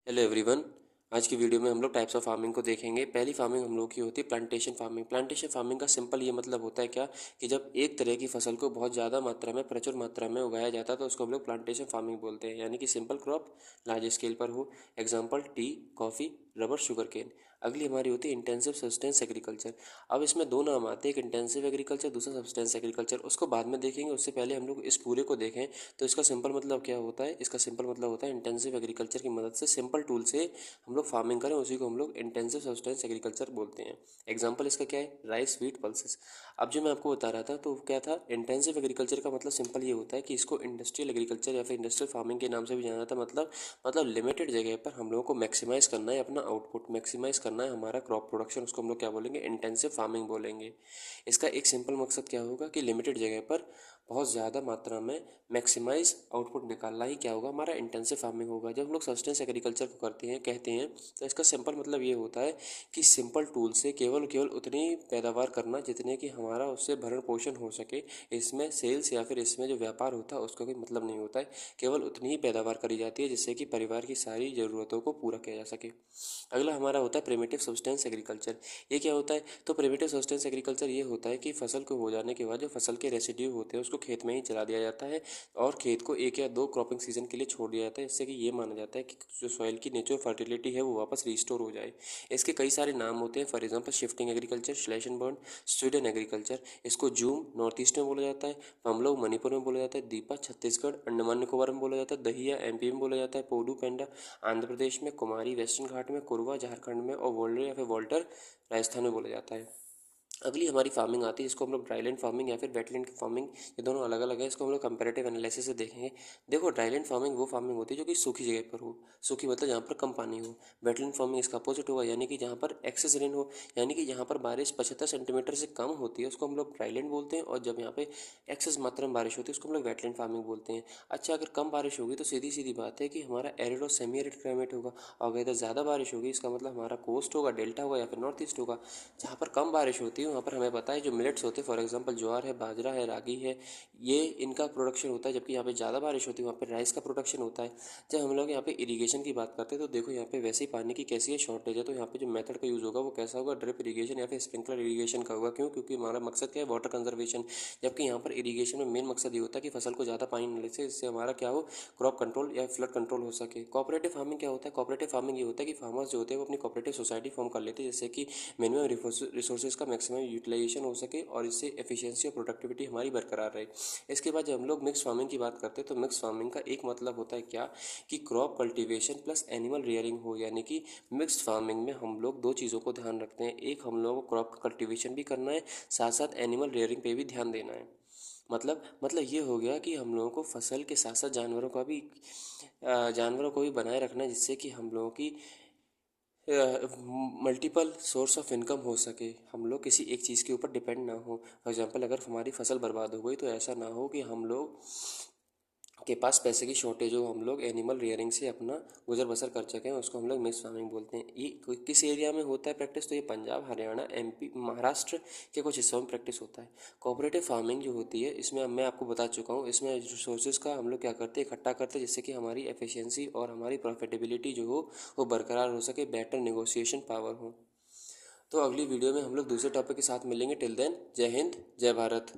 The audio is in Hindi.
Hello everyone. आज की वीडियो में हम लोग टाइप्स ऑफ फार्मिंग को देखेंगे। पहली फार्मिंग हम लोग की होती है प्लांटेशन फार्मिंग। प्लांटेशन फार्मिंग का सिंपल ये मतलब होता है क्या कि जब एक तरह की फसल को बहुत ज़्यादा मात्रा में प्रचुर मात्रा में उगाया जाता है तो उसको हम लोग प्लांटेशन फार्मिंग बोलते हैं, यानी कि सिंपल क्रॉप लार्ज स्केल पर हो। Example tea, coffee, rubber, sugar cane. अगली हमारी होती है इंटेंसिव सब्सटेंस एग्रीकल्चर। अब इसमें दो नाम आते हैं, एक इंटेंसिव एग्रीकल्चर, दूसरा सब्सटेंस एग्रीकल्चर। उसको बाद में देखेंगे, उससे पहले हम लोग इस पूरे को देखें। तो इसका सिंपल मतलब क्या होता है? इसका सिंपल मतलब होता है इंटेंसिव एग्रीकल्चर की मदद से सिंपल टूल से हम लोग फार्मिंग करें, उसी को हम लोग इंटेंसिव सब्सटेंस एग्रीकल्चर बोलते हैं। एग्जाम्पल इसका क्या है? Rice, wheat, pulses. अब जो मैं आपको बता रहा था तो क्या था, इंटेंसिव एग्रीकल्चर का मतलब सिंपल ये होता है कि इसको इंडस्ट्रियल एग्रीकल्चर या फिर इंडस्ट्रियल फार्मिंग के नाम से भी जाना जाता है। मतलब लिमिटेड जगह पर हम लोगों को मैक्सिमाइज करना है, अपना आउटपुट मैक्सिमाइज करना है, हमारा क्रॉप प्रोडक्शन, उसको हम लोग क्या बोलेंगे? इंटेंसिव फार्मिंग बोलेंगे। इसका एक सिंपल मकसद क्या होगा कि लिमिटेड जगह पर बहुत ज़्यादा मात्रा में मैक्सिमाइज आउटपुट निकालना ही क्या होगा? हमारा इंटेंसिव फार्मिंग होगा। जब हम लोग सस्टेंस एग्रीकल्चर को करते हैं, कहते हैं, तो इसका सिंपल मतलब ये होता है कि सिंपल टूल से केवल केवल उतनी पैदावार करना जितने कि हमारा उससे भरण पोषण हो सके। इसमें सेल्स या फिर इसमें जो व्यापार होता है उसका कोई मतलब नहीं होता है। केवल उतनी ही पैदावार करी जाती है जिससे कि परिवार की सारी ज़रूरतों को पूरा किया जा सके। अगला हमारा होता है प्रिमिटिव सब्सटेंस एग्रीकल्चर। ये क्या होता है? तो प्रिमिटिव सब्सटेंस एग्रीकल्चर ये होता है कि फसल को हो जाने के बाद जो फसल के रेसिड्यू होते हैं उसको खेत में ही जला दिया जाता है और खेत को एक या दो क्रॉपिंग सीजन के लिए छोड़ दिया जाता है, इससे कि ये माना जाता है कि जो सॉइल की नेचुरल फर्टिलिटी है वो वापस रिस्टोर हो जाए। इसके कई सारे नाम होते हैं, for example shifting agriculture, slash and burn, Sweden agriculture. इसको जूम नॉर्थ ईस्ट में बोला जाता है, पमलोग मणिपुर में बोला जाता है, दीपा छत्तीसगढ़ अंडमान निकोबार में बोला जाता है, दहिया एमपी में बोला जाता है, पोडू पेंडा आंध्र प्रदेश में, कुमारी वेस्टर्न घाट में, कोरवा झारखंड में और वोल्डर या फिर वॉल्टर राजस्थान में बोला जाता है। अगली हमारी फार्मिंग आती है, इसको हम लोग ड्राईलैंड फार्मिंग या फिर वेटलैंड की फार्मिंग, ये दोनों अलग अलग है। इसको हम लोग कंपैरेटिव एनालिसिस से देखेंगे। देखो, ड्राईलैंड फार्मिंग वो फार्मिंग होती है जो कि सूखी जगह पर हो। सूखी मतलब जहाँ पर कम पानी हो। वेटलैंड फार्मिंग इसका अपोजिट होगा, यानी कि जहाँ पर एक्सेस रेन हो, यानी कि जहाँ पर बारिश 75 सेंटीमीटर से कम होती है उसको हम लोग ड्राईलैंड बोलते हैं, और जब यहाँ पे एक्सेस मात्रा में बारिश होती है उसको हम लोग वेटलैंड फार्मिंग बोलते हैं। अच्छा, अगर कम बारिश होगी तो सीधी सीधी बात है कि हमारा एरिड और सेमी एरिड क्लाइमेट होगा, और अगर इधर ज़्यादा बारिश होगी इसका मतलब हमारा कोस्ट होगा, डेल्टा होगा या फिर नॉर्थ ईस्ट होगा। जहाँ पर कम बारिश होती है वहाँ पर हमें पता है जो मिलेट्स होते हैं, फॉर एग्जांपल ज्वार है, बाजरा है, रागी है, ये इनका प्रोडक्शन होता है। जबकि यहाँ पे ज़्यादा बारिश होती है वहाँ पे राइस का प्रोडक्शन होता है। जब हम लोग यहाँ पे इरीगेशन की बात करते हैं तो देखो यहाँ पे वैसे ही पानी की कैसी है, शॉर्टेज है, तो यहाँ पे जो मेथड का यूज़ होगा वो कैसा होगा? ड्रिप इरीगेशन या फिर स्प्रिंकलर इरीगेशन का होगा। क्यों? क्योंकि हमारा मकसद क्या है? Water conservation. जबकि यहाँ पर इरीगेशन में मेन मकसद ये होता है कि फसल को ज़्यादा पानी मिलने से इससे हमारा क्या हो? क्रॉप कंट्रोल या फ्लड कंट्रोल हो सके। कोऑपरेटिव फार्मिंग क्या होता है? कोऑपरेटिव फार्मिंग ये होता है कि फार्मर्स जो होते हैं वो अपनी कोऑपरेटिव सोसाइटी फॉर्म कर लेते हैं, जिससे कि मिनिमम रिसोर्सेज का मैक्सिमम यूटिलाइजेशन हो सके और इससे एफिशिएंसी और प्रोडक्टिविटी हमारी बरकरार रहे। इसके बाद जब हम लोग मिक्स फार्मिंग की बात करते हैं तो मिक्स फार्मिंग का एक मतलब होता है क्या कि crop cultivation plus animal rearing हो, यानी कि मिक्स्ड फार्मिंग में हम लोग दो चीज़ों को ध्यान रखते हैं। एक, हम लोगों को क्रॉप का कल्टीवेशन भी करना है, साथ साथ एनिमल रियरिंग पे भी ध्यान देना है। मतलब ये हो गया कि हम लोगों को फसल के साथ साथ जानवरों को भी बनाए रखना है, जिससे कि हम लोगों की मल्टीपल सोर्स ऑफ इनकम हो सके, हम लोग किसी एक चीज़ के ऊपर डिपेंड ना हो। फॉर एग्जांपल, अगर हमारी फसल बर्बाद हो गई तो ऐसा ना हो कि हम लोग के पास पैसे की शॉर्टेज हो, हम लोग एनिमल रियरिंग से अपना गुजर बसर कर सकें, उसको हम लोग मिक्स फार्मिंग बोलते हैं। ये किस एरिया में होता है प्रैक्टिस? तो ये पंजाब, हरियाणा, एमपी, महाराष्ट्र के कुछ हिस्सों में प्रैक्टिस होता है। कोऑपरेटिव फार्मिंग जो होती है इसमें मैं आपको बता चुका हूँ, इसमें रिसोर्सेज का हम लोग क्या करते हैं? इकट्ठा करते हैं, जिससे कि हमारी एफिशिएंसी और हमारी प्रॉफिटेबिलिटी जो हो वो बरकरार हो सके, बेटर नेगोशिएशन पावर हो। तो अगली वीडियो में हम लोग दूसरे टॉपिक के साथ मिलेंगे। टिल देन, जय हिंद, जय भारत।